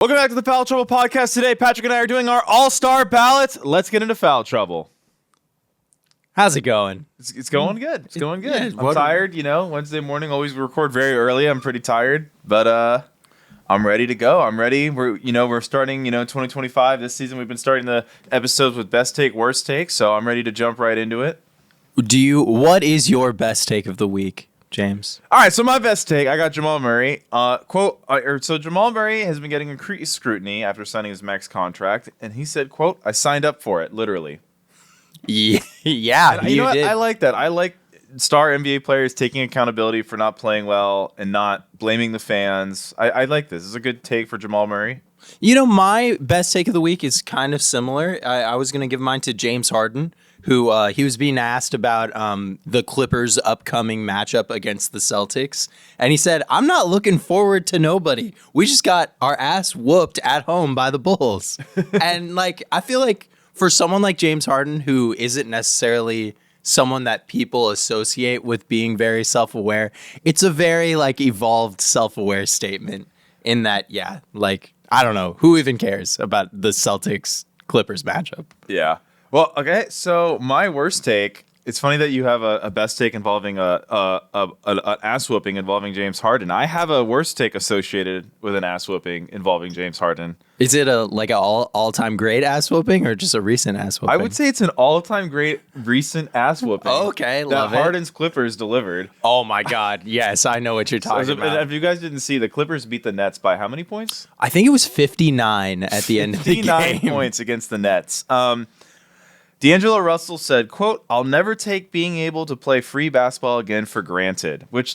Welcome back to the Foul Trouble Podcast. Today, Patrick and I are doing our all-star ballot. Let's get into foul trouble. How's it going? It's going good. It's going good. Yeah, I'm tired, Wednesday morning, always record very early. I'm pretty tired, but I'm ready to go. I'm ready. We're starting, 2025 this season. We've been starting the episodes with best take, worst take, so I'm ready to jump right into it. What is your best take of the week, James? All right, so my best take, I got Jamal Murray. So Jamal Murray has been getting increased scrutiny after signing his max contract, and he said, quote, I signed up for it, literally. Yeah, and you know what? I like that. I like star NBA players taking accountability for not playing well and not blaming the fans. I like this. This is a good take for Jamal Murray. My best take of the week is kind of similar. I was going to give mine to James Harden, who he was being asked about the Clippers' upcoming matchup against the Celtics. And he said, I'm not looking forward to nobody. We just got our ass whooped at home by the Bulls. And I feel like for someone like James Harden, who isn't necessarily someone that people associate with being very self-aware, it's a very evolved self-aware statement in that, I don't know, who even cares about the Celtics-Clippers matchup? Yeah. Well, okay, so my worst take, it's funny that you have a best take involving an ass whooping involving James Harden. I have a worst take associated with an ass whooping involving James Harden. Is it an all-time great ass whooping or just a recent ass whooping? I would say it's an all-time great recent ass whooping. Okay, love that it. Harden's Clippers delivered. Oh my God, yes, I know what you're talking about. If you guys didn't see, the Clippers beat the Nets by how many points? I think it was 59 at the end of the game. 59 points against the Nets. D'Angelo Russell said, quote, I'll never take being able to play free basketball again for granted, which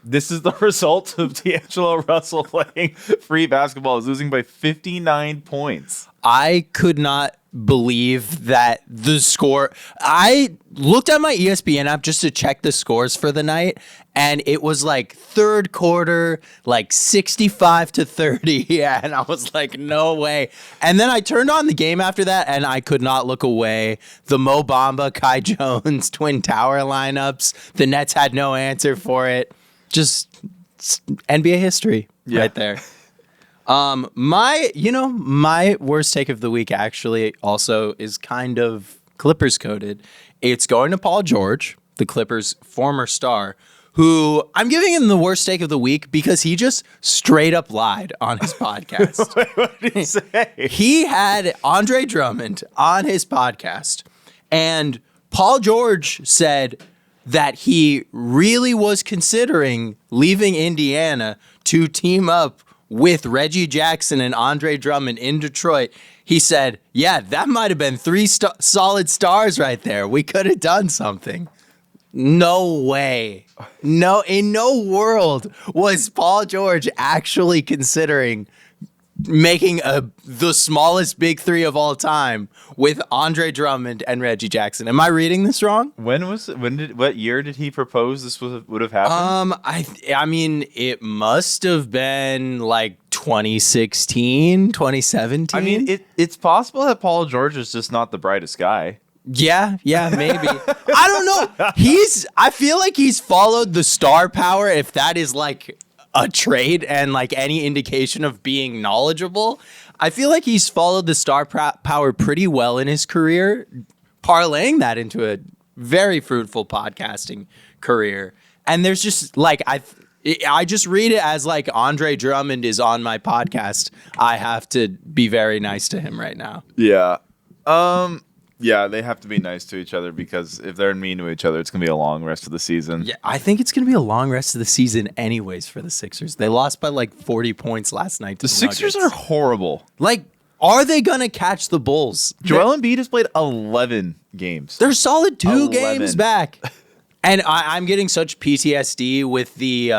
this is the result of D'Angelo Russell playing free basketball, is losing by 59 points. I could not believe that the score. I looked at my ESPN app just to check the scores for the night, and it was third quarter, 65-30. Yeah, and I was like, no way. And then I turned on the game after that, and I could not look away. The Mo Bamba, Kai Jones, Twin Tower lineups. The Nets had no answer for it. Just NBA history right there. My worst take of the week actually also is kind of Clippers coded. It's going to Paul George, the Clippers' former star, who I'm giving him the worst take of the week because he just straight up lied on his podcast. What did he say? He had Andre Drummond on his podcast, and Paul George said that he really was considering leaving Indiana to team up with Reggie Jackson and Andre Drummond in Detroit. He said, yeah, that might have been three solid stars right there. We could have done something. No way. No, in no world was Paul George actually considering making the smallest big three of all time with Andre Drummond and Reggie Jackson. Am I reading this wrong? What year did he propose this would have happened? I mean, it must have been 2016, 2017. I mean, it's possible that Paul George is just not the brightest guy. Yeah, maybe. I don't know. I feel like he's followed the star power, if that is a trait and any indication of being knowledgeable. I feel like he's followed the star power pretty well in his career, parlaying that into a very fruitful podcasting career. And there's just I just read it as Andre Drummond is on my podcast. I have to be very nice to him right now. Yeah. Yeah, they have to be nice to each other because if they're mean to each other, it's going to be a long rest of the season. Yeah, I think it's going to be a long rest of the season anyways for the Sixers. They lost by 40 points last night to the Sixers Nuggets. are horrible. Are they going to catch the Bulls? Joel Embiid has played 11 games. They're solid 2 games back. And I'm getting such PTSD with the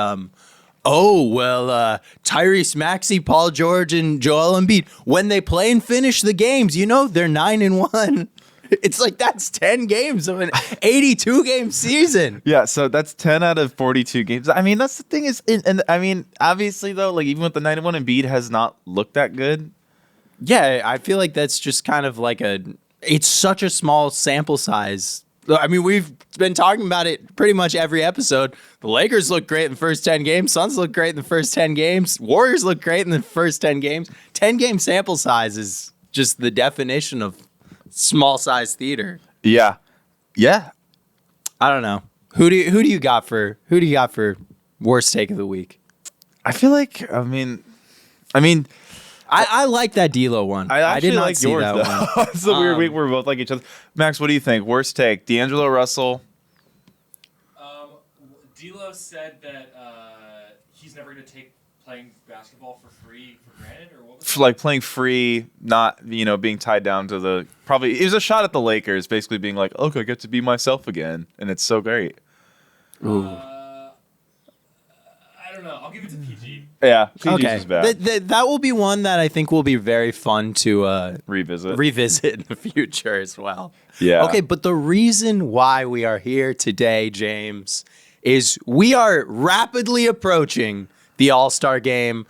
Tyrese Maxey, Paul George, and Joel Embiid. When they play and finish the games, they're 9-1. It's that's 10 games of an 82-game season. Yeah, so that's 10 out of 42 games. I mean, that's the thing is, and I mean, obviously though, even with the 9-1, Embiid has not looked that good. Yeah, I feel like that's just kind of it's such a small sample size I mean, we've been talking about it pretty much every episode. The Lakers look great in the first 10 games. Suns look great in the first 10 games. Warriors look great in the first 10 games. 10-game sample size is just the definition of small size theater. Yeah. Yeah. I don't know. Who do you got for worst take of the week? I feel like, I mean, I like that D'Lo one. I did actually not like see yours, that though. one. It's a weird week where we're both like each other. Max, what do you think? Worst take? D'Angelo Russell? D'Lo said that he's never going to take playing basketball for free for granted, or what was that? Like playing free, not, being tied down to the, probably, it was a shot at the Lakers, basically being like, look, I get to be myself again. And it's so great. I don't know. I'll give it to PG. Yeah. PG's Okay. is bad. That will be one that I think will be very fun to Revisit. in the future as well. Yeah. Okay, but the reason why we are here today, James, is we are rapidly approaching the All-Star game.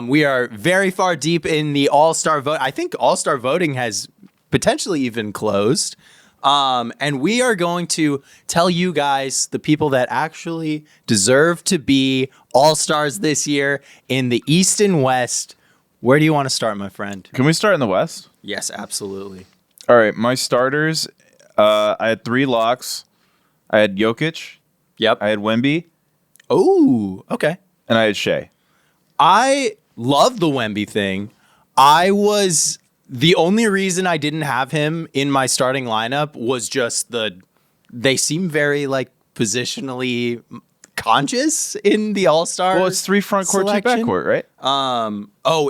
We are very far deep in the All-Star vote. I think All-Star voting has potentially even closed. And we are going to tell you guys, the people that actually deserve to be All-Stars this year in the East and West. Where do you want to start, my friend? Can we start in the West? Yes, absolutely. All right. My starters, I had 3 locks. I had Jokic. Yep. I had Wemby. Oh, okay. And I had Shea. I love the Wemby thing. The only reason I didn't have him in my starting lineup was just they seem very positionally conscious in the All-Star. Well, it's 3 front court, 2 selection. back court, right?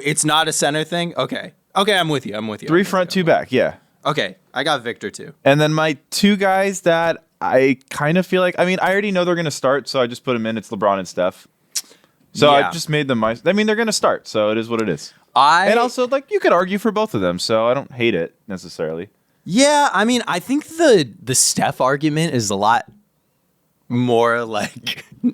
It's not a center thing? Okay, I'm with you. 3 front, 2 back, yeah. Okay, I got Victor too. And then my 2 guys that I kind of feel like, I already know they're going to start, so I just put them in. It's LeBron and Steph. So Yeah. I just made them they're going to start, so it is what it is. And And also, you could argue for both of them, so I don't hate it necessarily. Yeah, I think the Steph argument is a lot more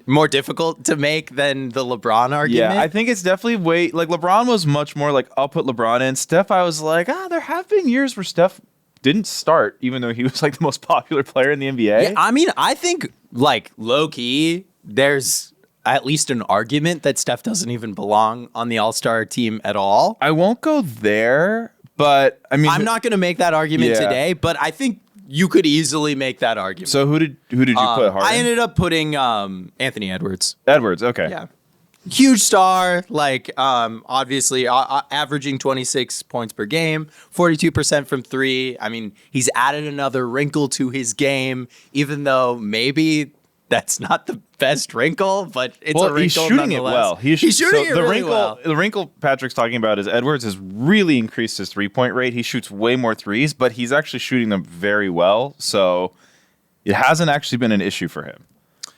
more difficult to make than the LeBron argument. Yeah, I think it's definitely LeBron was much more I'll put LeBron in. Steph, I was like, there have been years where Steph didn't start, even though he was the most popular player in the NBA. Yeah, I think low key, there's at least an argument that Steph doesn't even belong on the All-Star team at all. I won't go there, but I'm not going to make that argument Yeah. today, but I think you could easily make that argument. So who did you put, Harden? I ended up putting Anthony Edwards. Edwards, okay. Yeah. Huge star, obviously averaging 26 points per game, 42% from 3. He's added another wrinkle to his game, even though maybe that's not the best wrinkle, but it's a wrinkle he's shooting it nonetheless. well. He's shooting it really well. The wrinkle Patrick's talking about is Edwards has really increased his 3-point rate. He shoots way more threes, but he's actually shooting them very well. So it hasn't actually been an issue for him.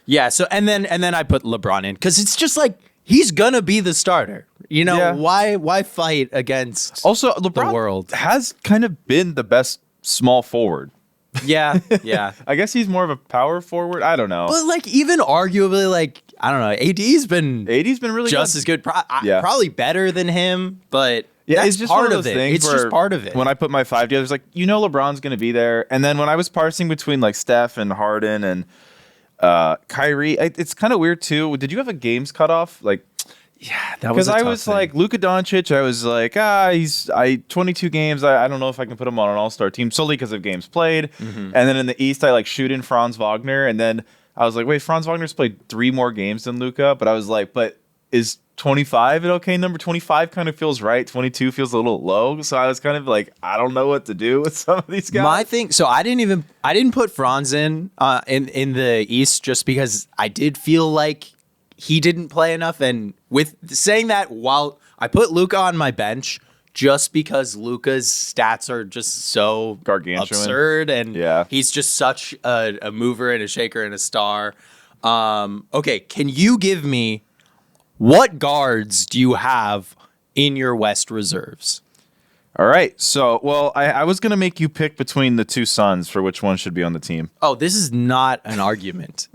Yeah. So and then I put LeBron in because it's just he's gonna be the starter. Yeah. Why fight against? Also, LeBron world. has kind of been the best small forward. Yeah. Yeah. I guess he's more of a power forward. I don't know. But even arguably, I don't know. AD's been really just good. as good, Yeah. probably better than him. But Yeah, that's it's just part one of of those it. things It's just where part of it. When I put my 5 together, it's LeBron's going to be there. And then when I was parsing between Steph and Harden and Kyrie, it's kind of weird too. Did you have a games cutoff? Yeah, that was because I was Luka Doncic. I was he's 22 games. I don't know if I can put him on an All-Star team solely because of games played. Mm-hmm. And then in the East, I shoot in Franz Wagner, and then I was like, wait, Franz Wagner's played 3 more games than Luka, but I was like, but is 25 an okay number? 25 kind of feels right. 22 feels a little low. So I was kind of I don't know what to do with some of these guys. my thing. So I didn't put Franz in the East just because I did feel like he didn't play enough. And with saying that, while I put Luka on my bench just because Luka's stats are just so Gargantuan. absurd, and Yeah. he's just such a mover and a shaker and a star. Okay, can you give me what guards do you have in your West reserves? All right. So, I was going to make you pick between the 2 Suns for which one should be on the team. Oh, this is not an argument.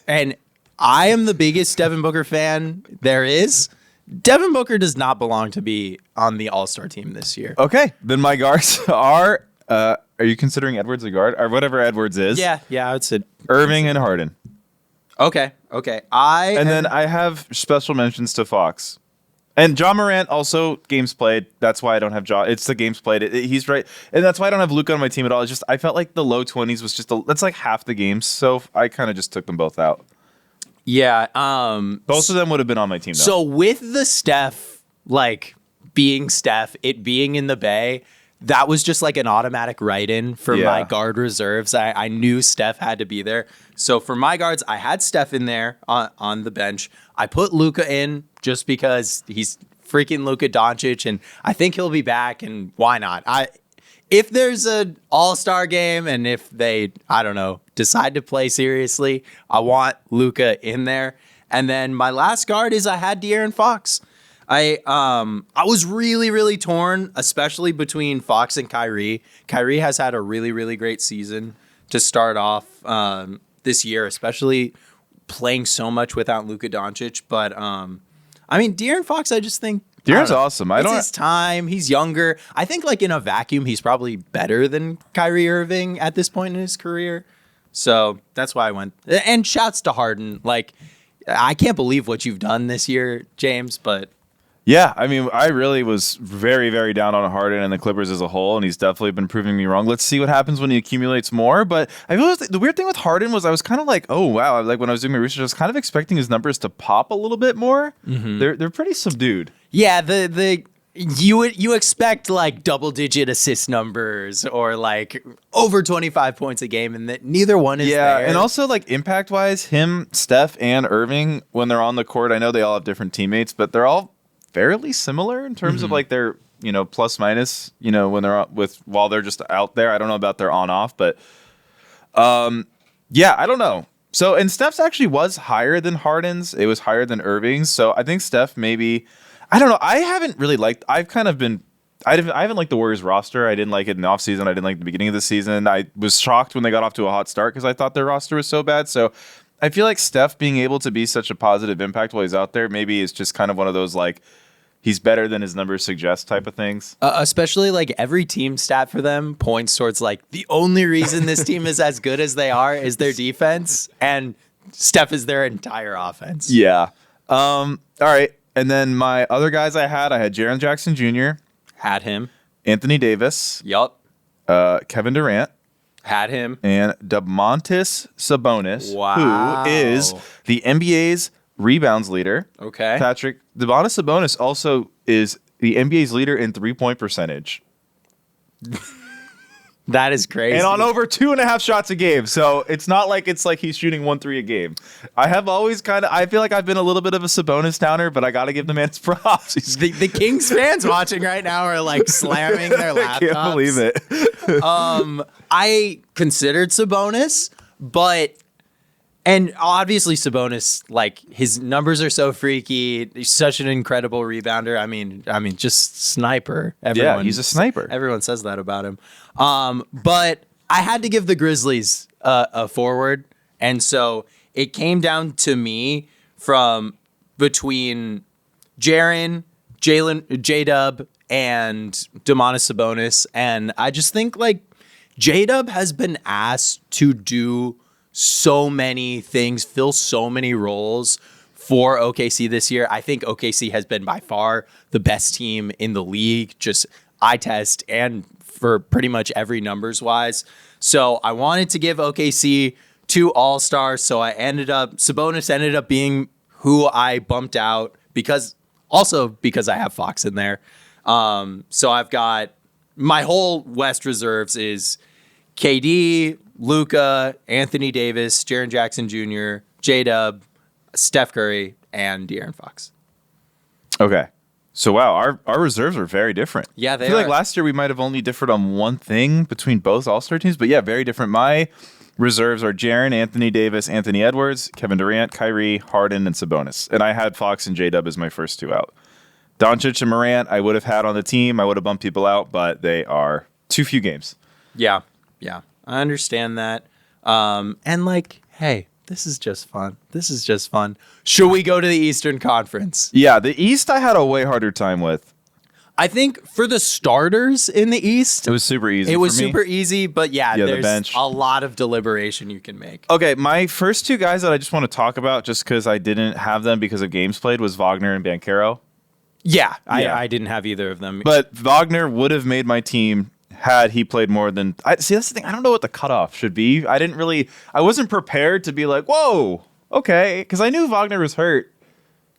And I am the biggest Devin Booker fan there is. Devin Booker does not belong to be on the All-Star team this year. Okay. Then my guards are Are you considering Edwards a guard or whatever Edwards is? Yeah, I would say Irving and Harden. Okay. Then I have special mentions to Fox. And John Morant also games played. That's why I don't have John. It's the games played. He's right. And that's why I don't have Luka on my team at all. It's just I felt like the low 20s was just that's like half the games. So I kind of just took them both out. Yeah. Both of them would have been on my team though. So with the Steph, like being Steph, it being in the Bay, that was just like an automatic write-in for my guard reserves. I knew Steph had to be there. So for my guards, I had Steph in there on the bench. I put Luka in just because he's freaking Luka Doncic, and I think he'll be back, and why not? If there's an all-star game and if they, I don't know, decide to play seriously, I want Luka in there. And then my last guard is I had De'Aaron Fox. I was really, really torn, especially between Fox and Kyrie. Kyrie has had a really, really great season to start off this year, especially playing so much without Luka Doncic. But I mean, De'Aaron Fox, I just think De'Aaron's awesome. It's his time. He's younger. I think like in a vacuum, he's probably better than Kyrie Irving at this point in his career. So that's why I went. And shouts to Harden. Like, I can't believe what you've done this year, James, but. Yeah, I mean, I really was very, very down on Harden and the Clippers as a whole, and he's definitely been proving me wrong. Let's see what happens when he accumulates more. But I realized the weird thing with Harden was I was kind of like, oh, wow. Like when I was doing my research, I was kind of expecting his numbers to pop a little bit more. Mm-hmm. They're pretty subdued. Yeah, you expect like double-digit assist numbers or like over 25 points a game, and that neither one is there. Yeah, and also like impact-wise, him, Steph, and Irving, when they're on the court, I know they all have different teammates, but they're all fairly similar in terms of like their, plus minus, when they're while they're just out there. I don't know about their on off, but yeah, I don't know. So, and Steph's actually was higher than Harden's. It was higher than Irving's. So I think Steph maybe, I don't know. I haven't really liked, I haven't liked the Warriors roster. I didn't like it in the offseason. I didn't like the beginning of the season. I was shocked when they got off to a hot start because I thought their roster was so bad. So I feel like Steph being able to be such a positive impact while he's out there maybe is just kind of one of those like he's better than his numbers suggest type of things. Especially like every team stat for them points towards like the only reason this team is as good as they are is their defense, and Steph is their entire offense. Yeah. All right. And then my other guys I had Jaren Jackson Jr. Had him. Anthony Davis. Yup. Kevin Durant. Had him. And Domantas Sabonis, wow, who is the NBA's rebounds leader. Okay. Patrick, Domantas Sabonis also is the NBA's leader in 3-point percentage. That is crazy. And on over 2.5 shots a game. So it's not like he's shooting 1-3 a game. I have always I feel like I've been a little bit of a Sabonis downer, but I got to give the man his props. The Kings fans watching right now are like slamming their laptops. I can't believe it. I considered Sabonis, and obviously Sabonis, like his numbers are so freaky. He's such an incredible rebounder. I mean, just sniper. Yeah, he's a sniper. Everyone says that about him. But I had to give the Grizzlies a forward, and so it came down to me from between Jaren, J-Dub, and Domantas Sabonis, and I just think like J-Dub has been asked to do so many things, fill so many roles for OKC this year. I think OKC has been by far the best team in the league, just eye test and for pretty much every numbers wise. So I wanted to give OKC 2 all-stars. So Sabonis ended up being who I bumped out because I have Fox in there. So I've got my whole West reserves is KD, Luka, Anthony Davis, Jaren Jackson Jr., J-Dub, Steph Curry, and De'Aaron Fox. Okay. So, wow, our reserves are very different. Yeah, they I feel are. like last year we might have only differed on one thing between both All-Star teams, but yeah, very different. My reserves are Jaren, Anthony Davis, Anthony Edwards, Kevin Durant, Kyrie, Harden, and Sabonis. And I had Fox and J-Dub as my first 2 out. Doncic and Morant I would have had on the team. I would have bumped people out, but they are too few games. Yeah. I understand that. And like, hey, this is just fun. Should we go to the Eastern Conference? Yeah, the East I had a way harder time with. I think for the starters in the East, It was super easy. it was for me. super easy, but yeah, the there's bench. a lot of deliberation you can make. Okay, my first two guys that I just want to talk about, just because I didn't have them because of games played, was Wagner and Banchero. Yeah, Yeah. I didn't have either of them. But Wagner would have made my team had he played more than. See, that's the thing. I don't know what the cutoff should be. I wasn't prepared to be like, whoa, okay, because I knew Wagner was hurt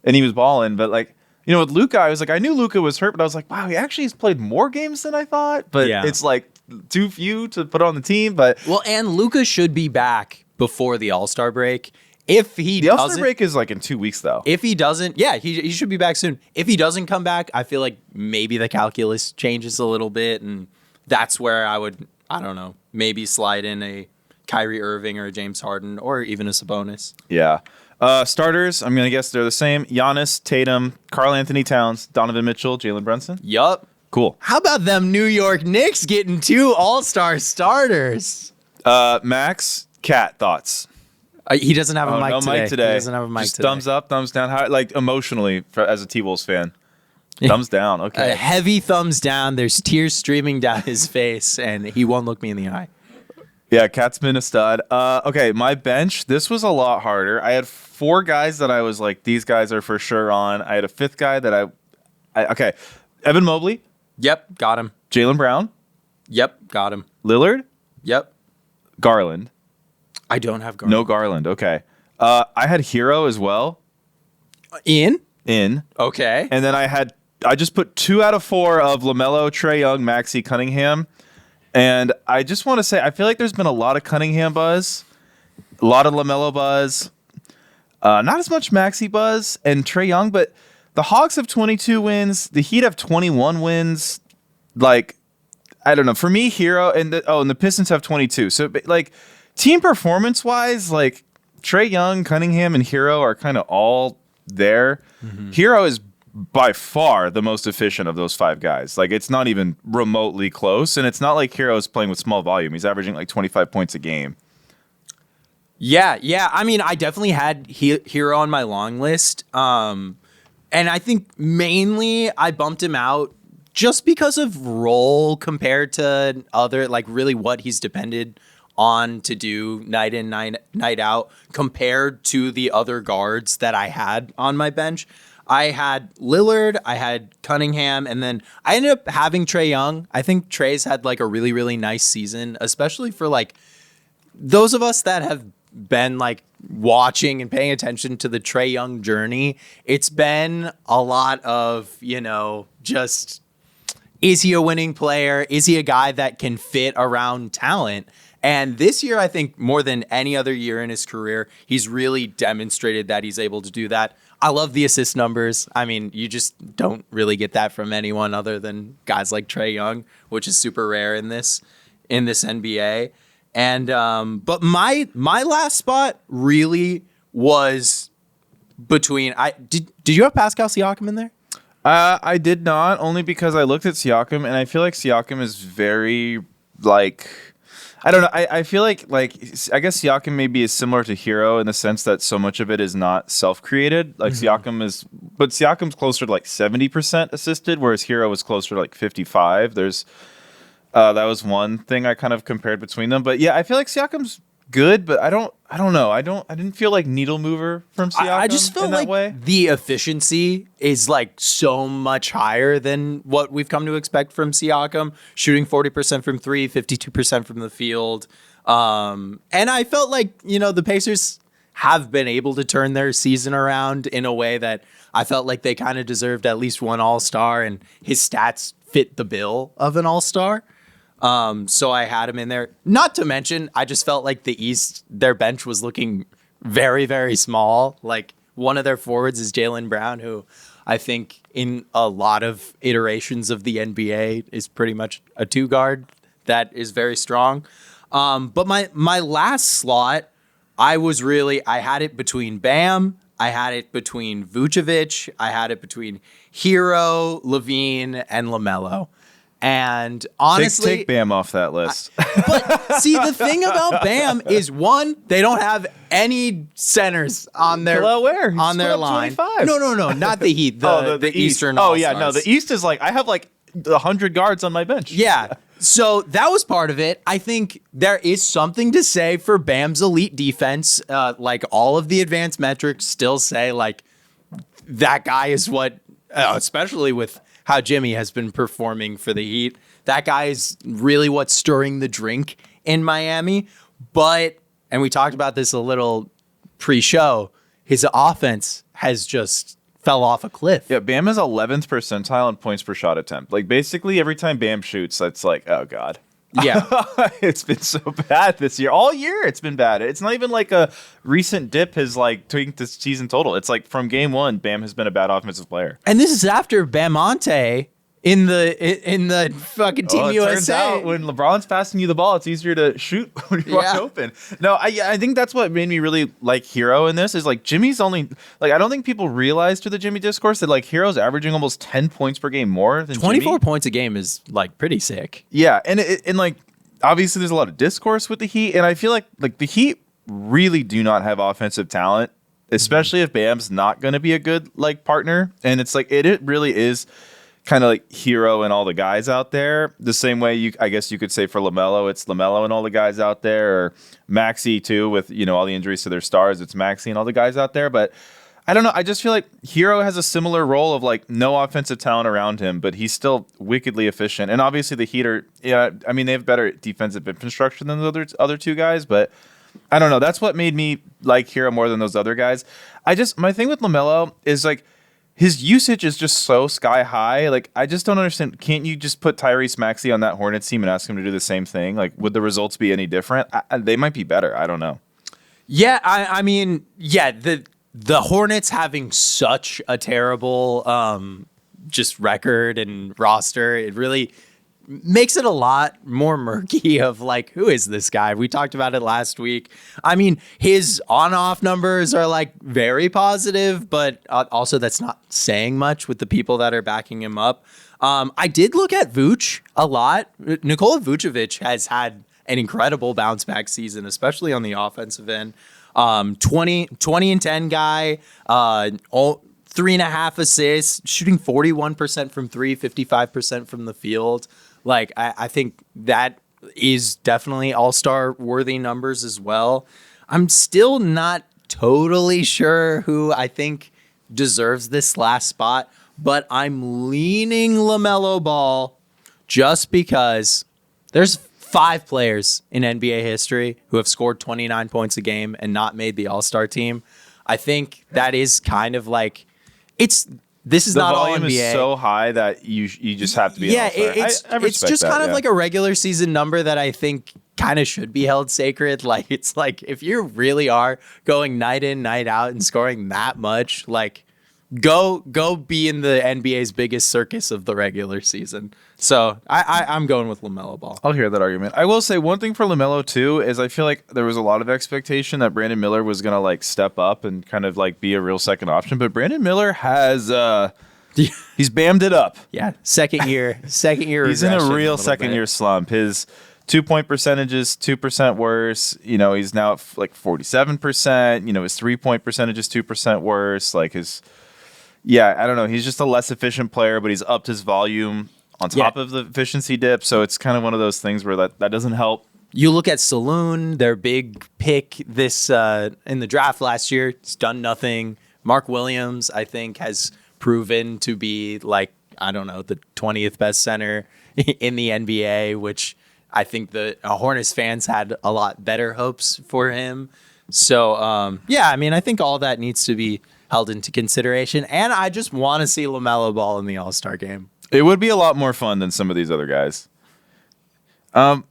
and he was balling, but like. With Luka, I was like, I knew Luka was hurt, but I was like, wow, he actually has played more games than I thought. But it's like too few to put on the team. But and Luka should be back before the All-Star break. If he the doesn't, All-Star break is like in 2 weeks, though. If he doesn't, he should be back soon. If he doesn't come back, I feel like maybe the calculus changes a little bit, and that's where I don't know, maybe slide in a Kyrie Irving or a James Harden or even a Sabonis. Yeah. Starters, I'm going to guess they're the same. Giannis, Tatum, Karl Anthony Towns, Donovan Mitchell, Jalen Brunson. Yup. Cool. How about them New York Knicks getting 2 All-Star starters? Max, Cat, thoughts? He doesn't have a mic no today. mic today. He doesn't have a mic Just today. thumbs up, thumbs down. How, like emotionally, as a T-Wolves fan. Thumbs down. Okay. A heavy thumbs down. There's tears streaming down his face, and he won't look me in the eye. Yeah, Cat's been a stud. Okay, my bench, this was a lot harder. I had 4 guys that I was like, these guys are for sure on. I had a 5th guy that okay, Evan Mobley. Yep, got him. Jaylen Brown. Yep, got him. Lillard. Yep. Garland. I don't have Garland. No Garland. Okay. I had Hero as well. In? And Okay. then I just put 2 out of 4 of LaMelo, Trae Young, Maxey, Cunningham. And I just want to say, I feel like there's been a lot of Cunningham buzz, a lot of LaMelo buzz, not as much Maxey buzz and Trae Young, but the Hawks have 22 wins. The Heat have 21 wins. Like, I don't know. For me, Hero and the Pistons have 22. So, like, team performance wise, like Trae Young, Cunningham, and Hero are kind of all there. Mm-hmm. Hero is by far the most efficient of those 5 guys. Like, it's not even remotely close, and it's not like Hero's playing with small volume. He's averaging like 25 points a game. Yeah. I mean, I definitely had Hero on my long list, and I think mainly I bumped him out just because of role compared to other, like, really what he's depended on to do night in, night out compared to the other guards that I had on my bench. I had Lillard, I had Cunningham, and then I ended up having Trae Young. I think Trae's had like a really, really nice season, especially for like those of us that have been like watching and paying attention to the Trae Young journey. It's been a lot of, just is he a winning player? Is he a guy that can fit around talent? And this year, I think more than any other year in his career, he's really demonstrated that he's able to do that. I love the assist numbers. I mean, you just don't really get that from anyone other than guys like Trae Young, which is super rare in this NBA. And but my last spot really was between. Did you have Pascal Siakam in there? I did not, only because I looked at Siakam and I feel like Siakam is very like. I don't know. I feel like I guess Siakam maybe is similar to Hero in the sense that so much of it is not self-created. Like Siakam's closer to like 70% assisted, whereas Hero was closer to like 55. There's that was one thing I kind of compared between them. But yeah, I feel like Siakam's good, but I don't know. I didn't feel like needle mover from Siakam. I just feel in like that way. the efficiency is like so much higher than what we've come to expect from Siakam, shooting 40% from 3, 52% from the field. And I felt like, the Pacers have been able to turn their season around in a way that I felt like they kind of deserved at least one All-Star, and his stats fit the bill of an All-Star. So I had him in there. Not to mention, I just felt like the East, their bench was looking very, very small. Like, one of their forwards is Jaylen Brown, who I think in a lot of iterations of the NBA is pretty much a 2-guard that is very strong. But my last slot, I had it between Bam, I had it between Vucevic, I had it between Hero, Levine, and LaMelo. And honestly, take Bam off that list. but see, the thing about Bam is one, they don't have any centers on their Where? on their line. 25. No, not the Heat. The Eastern. Oh yeah, no, All-Stars. the East is like I have like 100 guards on my bench. Yeah. So that was part of it. I think there is something to say for Bam's elite defense. Like all of the advanced metrics still say like that guy is what, especially with how Jimmy has been performing for the Heat, that guy is really what's stirring the drink in Miami. But, and we talked about this a little pre-show, his offense has just fell off a cliff. Yeah, Bam is 11th percentile in points per shot attempt. Like basically every time Bam shoots, it's like, oh god. Yeah. It's been so bad this year. All year it's been bad. It's not even like a recent dip has like taken the season total. It's like from game one, Bam has been a bad offensive player. And this is after Bamonte in the fucking Team It USA. turns out when LeBron's passing you the ball, it's easier to shoot when you're wide open. No, I think that's what made me really like Hero in this is like Jimmy's only like I don't think people realize through the Jimmy discourse that like Hero's averaging almost 10 points per game more than 24 Jimmy. points a game is like pretty sick. Yeah, and like obviously there's a lot of discourse with the Heat, and I feel like the Heat really do not have offensive talent, especially if Bam's not going to be a good like partner, and it's like it really is kind of like Hero and all the guys out there. The same way I guess you could say for LaMelo, it's LaMelo and all the guys out there, or Maxey too with all the injuries to their stars. It's Maxey and all the guys out there, but I don't know. I just feel like Hero has a similar role of like no offensive talent around him, but he's still wickedly efficient. And obviously the Heat are, they have better defensive infrastructure than the other two guys, but I don't know. That's what made me like Hero more than those other guys. My thing with LaMelo is like his usage is just so sky high. Like I just don't understand. Can't you just put Tyrese Maxey on that Hornets team and ask him to do the same thing? Like would the results be any different? They might be better. I don't know. Yeah, I mean, yeah, the Hornets having such a terrible just record and roster, it really makes it a lot more murky of like, who is this guy? We talked about it last week. I mean, his on-off numbers are like very positive, but also that's not saying much with the people that are backing him up. I did look at Vooch a lot. Nikola Vucevic has had an incredible bounce back season, especially on the offensive end. 20 and 10 guy, 3.5 assists, shooting 41% from three, 55% from the field. Like, I think that is definitely all-star worthy numbers as well. I'm still not totally sure who I think deserves this last spot, but I'm leaning LaMelo Ball just because there's 5 players in NBA history who have scored 29 points a game and not made the All-Star team. I think that is kind of like this is not all NBA. The volume is so high that you just have to be. Yeah, it's just kind of like a regular season number that I think kind of should be held sacred. Like it's like if you really are going night in, night out and scoring that much, like go be in the NBA's biggest circus of the regular season. So I'm going with LaMelo Ball. I'll hear that argument. I will say one thing for LaMelo too is I feel like there was a lot of expectation that Brandon Miller was gonna like step up and kind of like be a real second option, but Brandon Miller has he's bammed it up. Yeah, second year. He's in a real second year slump. His 2-point percentage is 2% worse. He's now at like 47%. His 3-point percentage is 2% worse. Like I don't know. He's just a less efficient player, but he's upped his volume on top of the efficiency dip. So it's kind of one of those things where that doesn't help. You look at Saloon, their big pick this in the draft last year. It's done nothing. Mark Williams, I think, has proven to be like, I don't know, the 20th best center in the NBA, which I think the Hornets fans had a lot better hopes for him. So, I mean, I think all that needs to be held into consideration. And I just want to see LaMelo Ball in the All-Star game. It would be a lot more fun than some of these other guys. And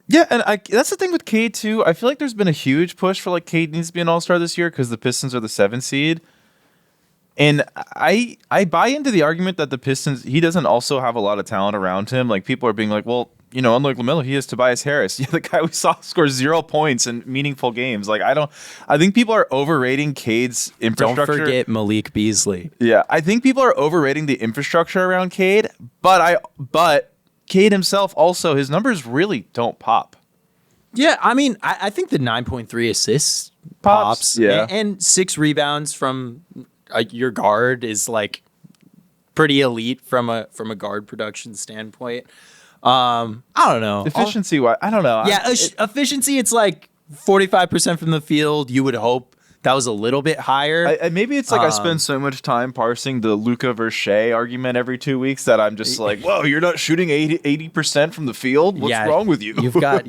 that's the thing with Cade too. I feel like there's been a huge push for like Cade needs to be an All-Star this year because the Pistons are the 7th seed. And I buy into the argument that the Pistons, he doesn't also have a lot of talent around him. Like people are being like, well, unlike LaMelo, he has Tobias Harris. The guy we saw score 0 points in meaningful games. Like I think people are overrating Cade's infrastructure. Don't forget Malik Beasley. Yeah, I think people are overrating the infrastructure around Cade, but Cade himself also, his numbers really don't pop. Yeah, I mean, I think the 9.3 assists Pops, yeah. and 6 rebounds from your guard is like pretty elite from a guard production standpoint. I don't know. Efficiency wise, I don't know. Yeah, efficiency, it's like 45% from the field. You would hope that was a little bit higher. Maybe it's like I spend so much time parsing the Luka versus Shea argument every 2 weeks that I'm just like, whoa, you're not shooting 80% from the field? What's wrong with you? You've got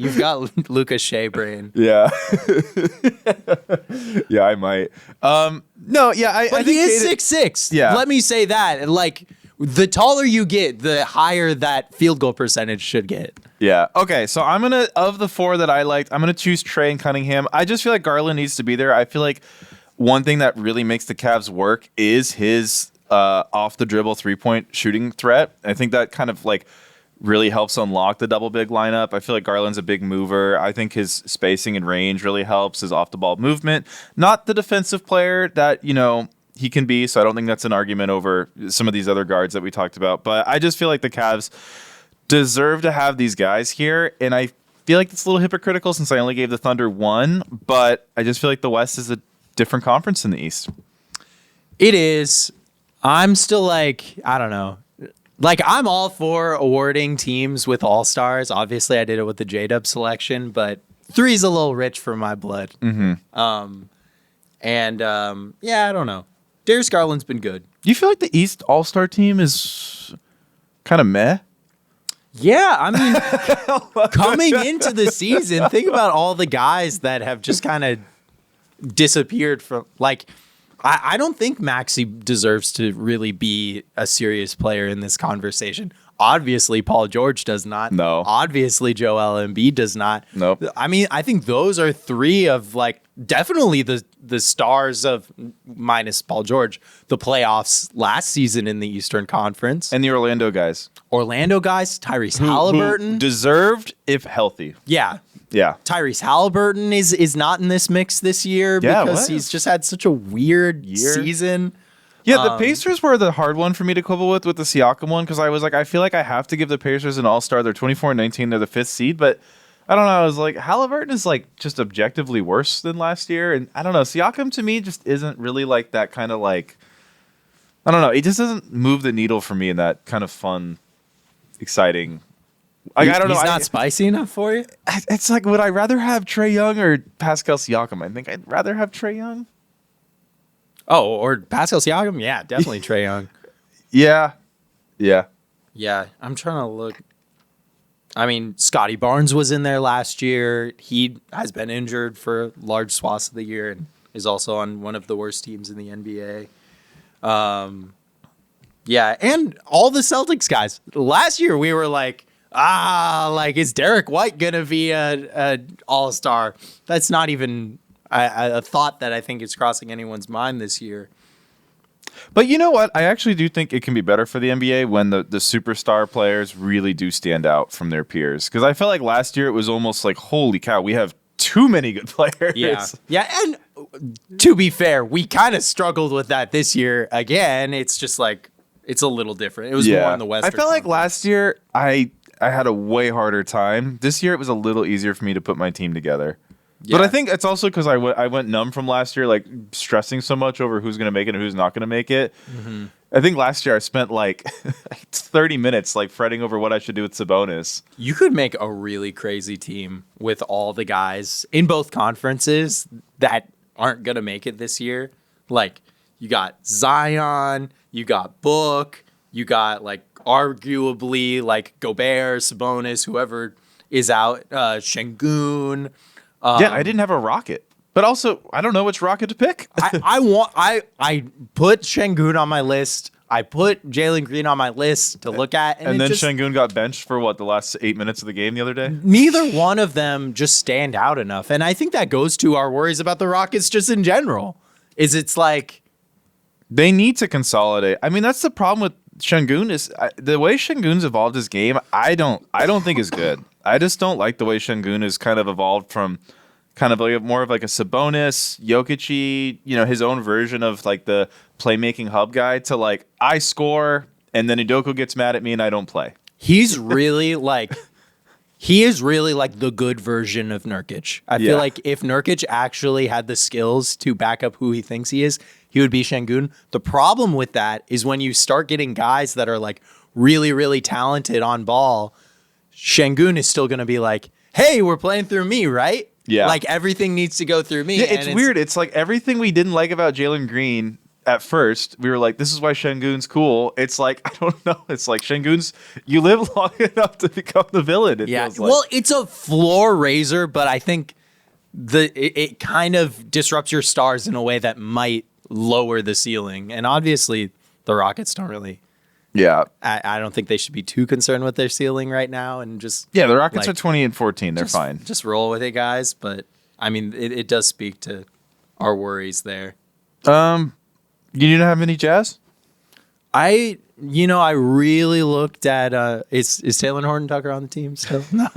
Luka Shea brain. Yeah. Yeah, I might. No, yeah, I But think he is Cade- 6'6". Yeah. Let me say that. And like, the taller you get, the higher that field goal percentage should get. Yeah. Okay. So of the 4 that I liked, I'm gonna choose Trey and Cunningham. I just feel like Garland needs to be there. I feel like one thing that really makes the Cavs work is his off the dribble 3-point shooting threat. I think that kind of like really helps unlock the double big lineup. I feel like Garland's a big mover. I think his spacing and range really helps, his off the ball movement. Not the defensive player that, he can be, so I don't think that's an argument over some of these other guards that we talked about. But I just feel like the Cavs deserve to have these guys here, and I feel like it's a little hypocritical since I only gave the Thunder 1, but I just feel like the West is a different conference than the East. It is. I'm still like, I don't know. Like, I'm all for awarding teams with all-stars. Obviously, I did it with the J-Dub selection, but 3's a little rich for my blood. Mm-hmm. Yeah, I don't know. Darius Garland's been good. Do you feel like the East All-Star team is kind of meh? Yeah, I mean, coming into the season, think about all the guys that have just kind of disappeared from, like, I don't think Maxey deserves to really be a serious player in this conversation. Obviously, Paul George does not. No. Obviously, Joel Embiid does not. Nope. I mean, I think those are 3 of, like, definitely the stars of, minus Paul George, the playoffs last season in the Eastern Conference. And the Orlando guys. Orlando guys, Tyrese Halliburton. Who deserved if healthy. Yeah. Yeah. Tyrese Halliburton is not in this mix this year because he's just had such a weird season. Yeah, the Pacers were the hard one for me to quibble with the Siakam one, because I was like, I feel like I have to give the Pacers an all-star. They're 24-19. They're the 5th seed, but I don't know. I was like, Halliburton is like just objectively worse than last year, and I don't know. Siakam to me just isn't really like that kind of like, I don't know. He just doesn't move the needle for me in that kind of fun, exciting. Like, I don't know. He's not spicy enough for you? It's like, would I rather have Trae Young or Pascal Siakam? I think I'd rather have Trae Young. Oh, or Pascal Siakam? Yeah, definitely Trae Young. Yeah. Yeah, I'm trying to look. I mean, Scotty Barnes was in there last year. He has been injured for large swaths of the year and is also on one of the worst teams in the NBA. Yeah, and all the Celtics guys. Last year we were like, is Derek White going to be a all-star? That's not even a thought that I think is crossing anyone's mind this year. But you know what? I actually do think it can be better for the NBA when the superstar players really do stand out from their peers. Because I felt like last year it was almost like, holy cow, we have too many good players. Yeah, and to be fair, we kind of struggled with that this year again. It's just like, it's a little different. It was more in the West. I felt like last year I had a way harder time. This year it was a little easier for me to put my team together. Yeah. But I think it's also because I went numb from last year, like stressing so much over who's going to make it and who's not going to make it. Mm-hmm. I think last year I spent like 30 minutes like fretting over what I should do with Sabonis. You could make a really crazy team with all the guys in both conferences that aren't going to make it this year. Like, you got Zion, you got Book, you got like arguably like Gobert, Sabonis, whoever is out, Şengün. Yeah, I didn't have a Rocket, but also I don't know which Rocket to pick. I put Şengün on my list. I put Jalen Green on my list to look at, and then Şengün got benched for the last 8 minutes of the game the other day. Neither one of them just stand out enough, and I think that goes to our worries about the Rockets just in general. It's like they need to consolidate. I mean, that's the problem with Şengün is the way Şengün's evolved his game. I don't think is good. I just don't like the way Şengün is kind of evolved from kind of like more of like a Sabonis, Jokic-y, his own version of like the playmaking hub guy to like I score and then Udoka gets mad at me and I don't play. He's really like he is really like the good version of Nurkic. I feel like if Nurkic actually had the skills to back up who he thinks he is, he would be Şengün. The problem with that is when you start getting guys that are like really, really talented on ball, Şengün is still going to be like, hey, we're playing through me, right? Yeah. Like everything needs to go through me. Yeah, it's weird. It's like everything we didn't like about Jalen Green at first, we were like, this is why Şengün's cool. It's like, I don't know. It's like Şengün's, you live long enough to become the villain. It feels like. Well, it's a floor raiser, but I think it kind of disrupts your stars in a way that might lower the ceiling. And obviously, the Rockets don't really. Yeah. I don't think they should be too concerned with their ceiling right now and just. Yeah, the Rockets like, are 20-14. They're fine. Just roll with it, guys. But I memean, it does speak to our worries there. You didn't have any Jazz? I really looked at is Taylor Horton Tucker on the team still? No.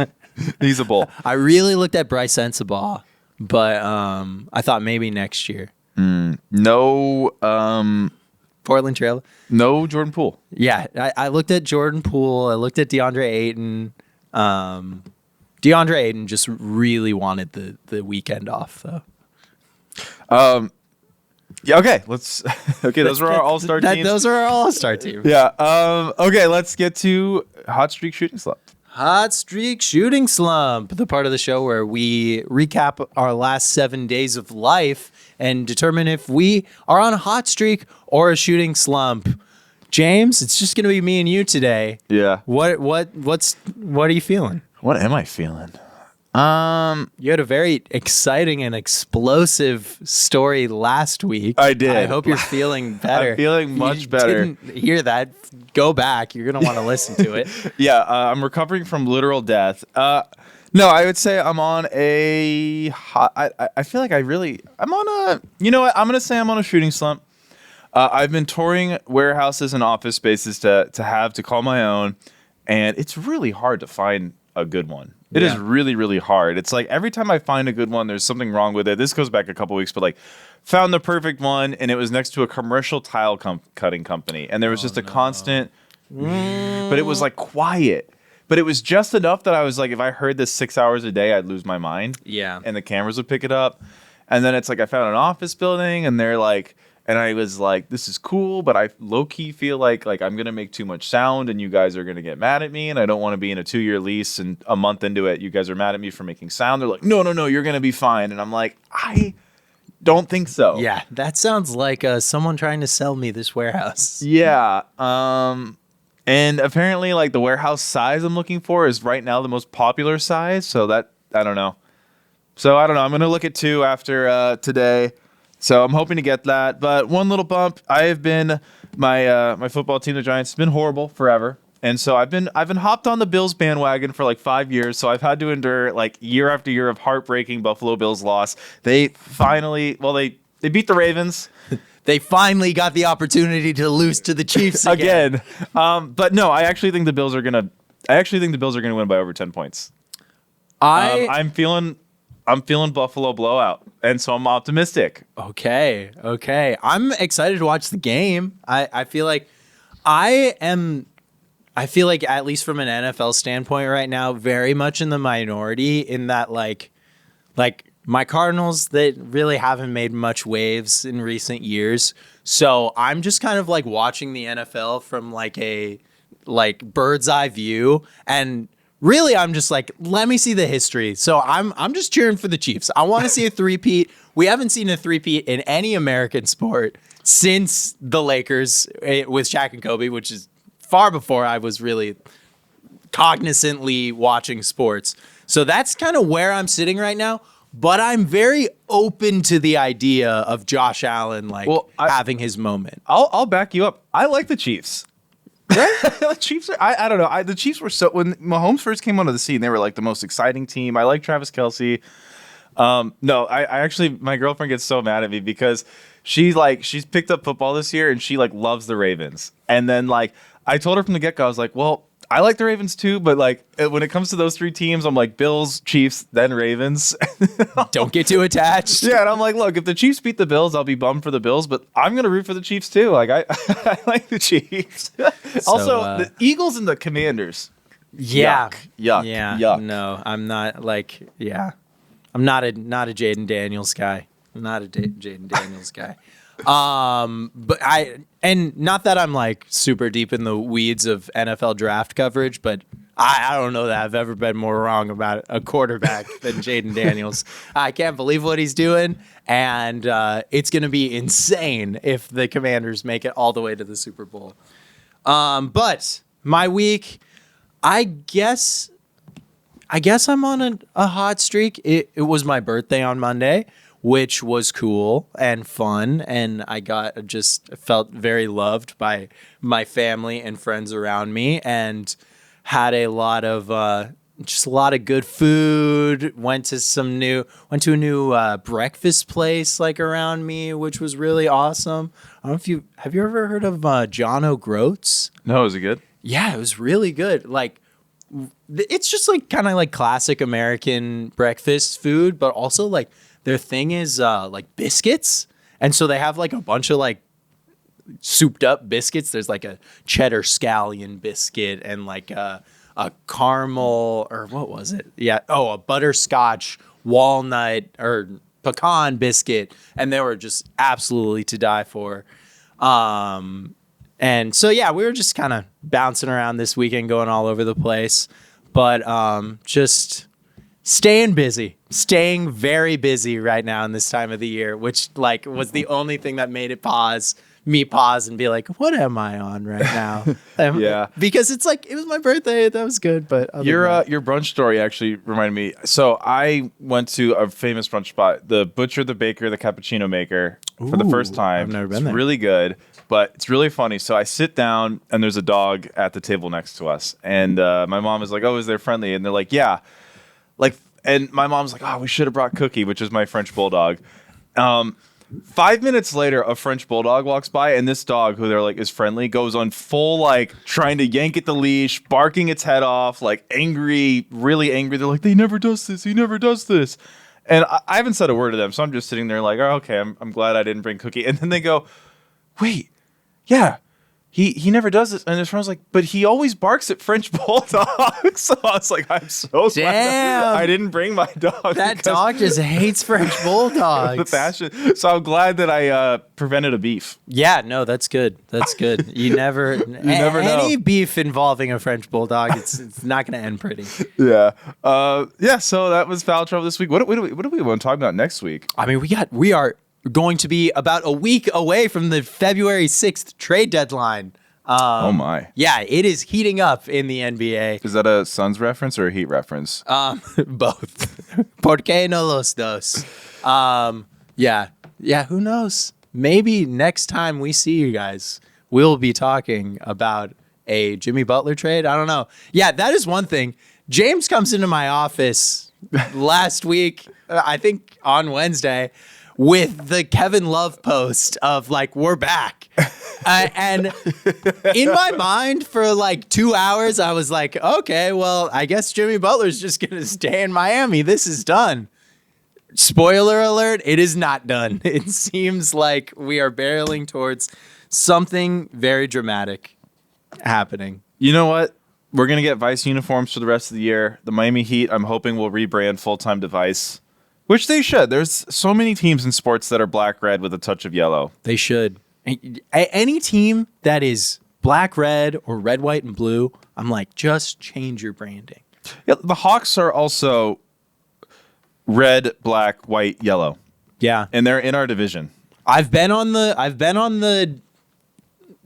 He's a bull. I really looked at Bryce Sensabaugh, but I thought maybe next year. No, Portland Trail. no Jordan Poole. Yeah, I looked at Jordan Poole. I looked at DeAndre Ayton. DeAndre Ayton just really wanted the weekend off, though. Yeah. Okay. Let's. Okay. Those are our all-star teams. Those are our all-star teams. Yeah. Okay. Let's get to hot streak shooting slump. Hot streak shooting slump, the part of the show where we recap our last 7 days of life and determine if we are on a hot streak or a shooting slump. James, it's just gonna be me and you today. Yeah. What are you feeling? What am I feeling? You had a very exciting and explosive story last week. I did. I hope you're feeling better. I'm feeling much better. Didn't hear that? Go back. You're gonna want to listen to it. Yeah. I'm recovering from literal death. No, I would say I'm on a hot. I feel like I'm on a. You know what? I'm gonna say I'm on a shooting slump. I've been touring warehouses and office spaces to call my own, and it's really hard to find a good one. It is really, really hard. It's like every time I find a good one, there's something wrong with it. This goes back a couple weeks, but like found the perfect one, and it was next to a commercial tile cutting company, and there was just a constant, but it was like quiet. But it was just enough that I was like, if I heard this 6 hours a day, I'd lose my mind. Yeah. And the cameras would pick it up. And then it's like I found an office building, and they're like, and I was like, this is cool, but I low-key feel like I'm going to make too much sound, and you guys are going to get mad at me, and I don't want to be in a 2-year lease, and a month into it, you guys are mad at me for making sound. They're like, no, you're going to be fine. And I'm like, I don't think so. Yeah, that sounds like someone trying to sell me this warehouse. Yeah. And apparently, like, the warehouse size I'm looking for is right now the most popular size, so that, I don't know. I'm going to look at 2 after today. So I'm hoping to get that. But one little bump, I have been my football team, the Giants, has been horrible forever. And so I've been hopped on the Bills bandwagon for like 5 years. So I've had to endure like year after year of heartbreaking Buffalo Bills loss. They finally, they beat the Ravens. They finally got the opportunity to lose to the Chiefs again. But no, I actually think the Bills are gonna win by over 10 points. I'm feeling Buffalo blowout, and so I'm optimistic. Okay. I'm excited to watch the game. I feel like at least from an NFL standpoint right now, very much in the minority in that like my Cardinals, they really haven't made much waves in recent years. So I'm just kind of like watching the NFL from like a bird's eye view, and really, I'm just like, let me see the history. So I'm just cheering for the Chiefs. I want to see a three-peat. We haven't seen a three-peat in any American sport since the Lakers with Shaq and Kobe, which is far before I was really cognizantly watching sports. So that's kind of where I'm sitting right now. But I'm very open to the idea of Josh Allen having his moment. I'll back you up. I like the Chiefs. The Chiefs are, I don't know. The Chiefs were when Mahomes first came onto the scene, they were like the most exciting team. I like Travis Kelce. No, I actually, my girlfriend gets so mad at me because she's picked up football this year and she like loves the Ravens. And then like I told her from the get-go, I was like, well, I like the Ravens too, but like when it comes to those 3 teams, I'm like Bills, Chiefs, then Ravens. Don't get too attached. Yeah, and I'm like, look, if the Chiefs beat the Bills, I'll be bummed for the Bills, but I'm gonna root for the Chiefs too. Like I like the Chiefs. Also, the Eagles and the Commanders. Yeah. Yuck. Yeah. Yuck. No, I'm not like, yeah. I'm not a Jaden Daniels guy. I'm not a Jaden Daniels guy. And not that I'm like super deep in the weeds of NFL draft coverage, but I don't know that I've ever been more wrong about a quarterback than Jaden Daniels. I can't believe what he's doing, and it's going to be insane if the Commanders make it all the way to the Super Bowl. But my week, I guess I'm on a hot streak. It was my birthday on Monday, which was cool and fun, and I felt very loved by my family and friends around me, and had a lot of good food. Went to a new breakfast place like around me, which was really awesome. I don't know if have you ever heard of John O'Groats? No, is it good? Yeah, it was really good. Like, it's just like kind of like classic American breakfast food, but also like their thing is like biscuits, and so they have like a bunch of like souped up biscuits. There's like a cheddar scallion biscuit and like a caramel, or what was it? Yeah. Oh, a butterscotch walnut or pecan biscuit. And they were just absolutely to die for. And so, yeah, we were just kind of bouncing around this weekend, going all over the place, but just staying very busy right now in this time of the year, which like was the only thing that made it pause and be like, what am I on right now? Yeah. Because it's like, it was my birthday. That was good. But Your brunch story actually reminded me. So I went to a famous brunch spot, the Butcher, the Baker, the Cappuccino Maker for the first time. I've never been it's there. really good, but it's really funny. So I sit down and there's a dog at the table next to us. And my mom is like, oh, is they friendly? And they're like, yeah. Like, and my mom's like, oh, we should have brought Cookie, which is my French bulldog. 5 minutes later, a French bulldog walks by, and this dog, who they're like is friendly, goes on full like trying to yank at the leash, barking its head off, like angry, really angry. They're like, he never does this. And I haven't said a word to them, so I'm just sitting there like, oh, okay, I'm glad I didn't bring Cookie. And then they go, wait, yeah. He never does this. And his friend's like, but he always barks at French bulldogs. So I was like, I'm so glad I didn't bring my dog. that dog just hates French bulldogs. The fashion. So I'm glad that I prevented a beef. Yeah, no, that's good. That's good. You never never know. Any beef involving a French bulldog, it's not going to end pretty. Yeah. Yeah. So that was Foul Trouble this week. What do we want to talk about next week? I mean, we are going to be about a week away from the February 6th trade deadline. Oh my. Yeah, it is heating up in the NBA. Is that a Suns reference or a Heat reference? Both. ¿Por qué no los dos? Yeah, who knows? Maybe next time we see you guys, we'll be talking about a Jimmy Butler trade. I don't know. Yeah, that is one thing. James comes into my office last week, I think on Wednesday, with the Kevin Love post of like, we're back. And in my mind for like 2 hours, I was like, okay, well, I guess Jimmy Butler's just going to stay in Miami. This is done. Spoiler alert, it is not done. It seems like we are barreling towards something very dramatic happening. You know what? We're going to get Vice uniforms for the rest of the year. The Miami Heat, I'm hoping, will rebrand full-time to Vice. Which they should. There's so many teams in sports that are black-red with a touch of yellow. They should. Any team that is black, red, or red, white, and blue, I'm like, just change your branding. Yeah, the Hawks are also red, black, white, yellow. Yeah. And they're in our division. I've been on the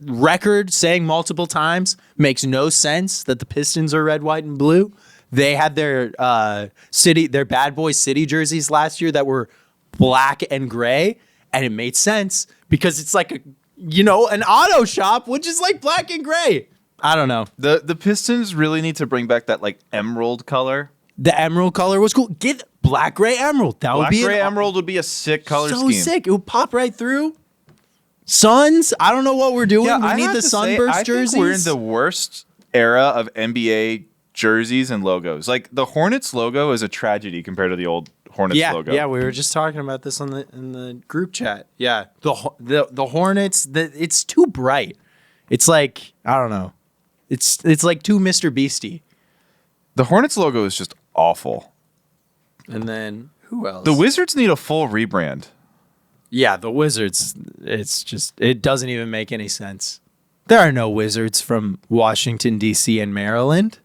record saying multiple times, makes no sense that the Pistons are red, white, and blue. They had their Bad Boy City jerseys last year that were black and gray, and it made sense because it's like an auto shop, which is like black and gray. I don't know. The Pistons really need to bring back that like emerald color. The emerald color was cool. Get black, gray, emerald. That would be gray, emerald would be a sick color so scheme. sick. It would pop right through. Suns. I don't know what we're doing. Yeah, we need the sunburst jerseys. I think we're in the worst era of NBA jerseys and logos. Like the Hornets logo is a tragedy compared to the old Hornets logo. Yeah, we were just talking about this in the group chat. Yeah, the Hornets. It's too bright. It's like, I don't know. It's like too Mr. Beastie. The Hornets logo is just awful. And then who else? The Wizards need a full rebrand. Yeah, the Wizards. It doesn't even make any sense. There are no Wizards from Washington, D.C. and Maryland.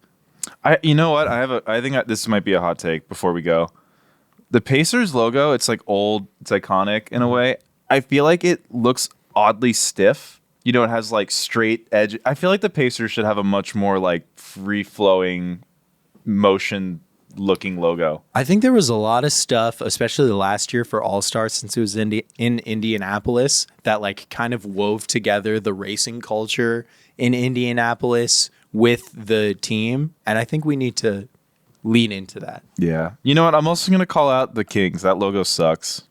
You know what? I think this might be a hot take before we go. The Pacers logo, it's like old, it's iconic in a way. I feel like it looks oddly stiff. You know, it has like straight edge. I feel like the Pacers should have a much more like free-flowing, motion-looking logo. I think there was a lot of stuff, especially last year for All-Star, since it was in Indianapolis, that like kind of wove together the racing culture in Indianapolis with the team. And I think we need to lean into that. Yeah. You know what? I'm also going to call out the Kings. That logo sucks.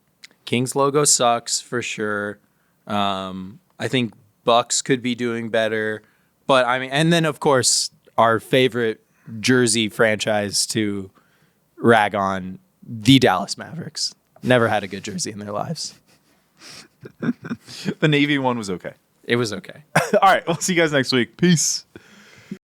Kings logo sucks for sure. I think Bucks could be doing better. But I mean, and then of course, our favorite jersey franchise to rag on, the Dallas Mavericks. Never had a good jersey in their lives. The Navy one was okay. It was okay. All right. We'll see you guys next week. Peace.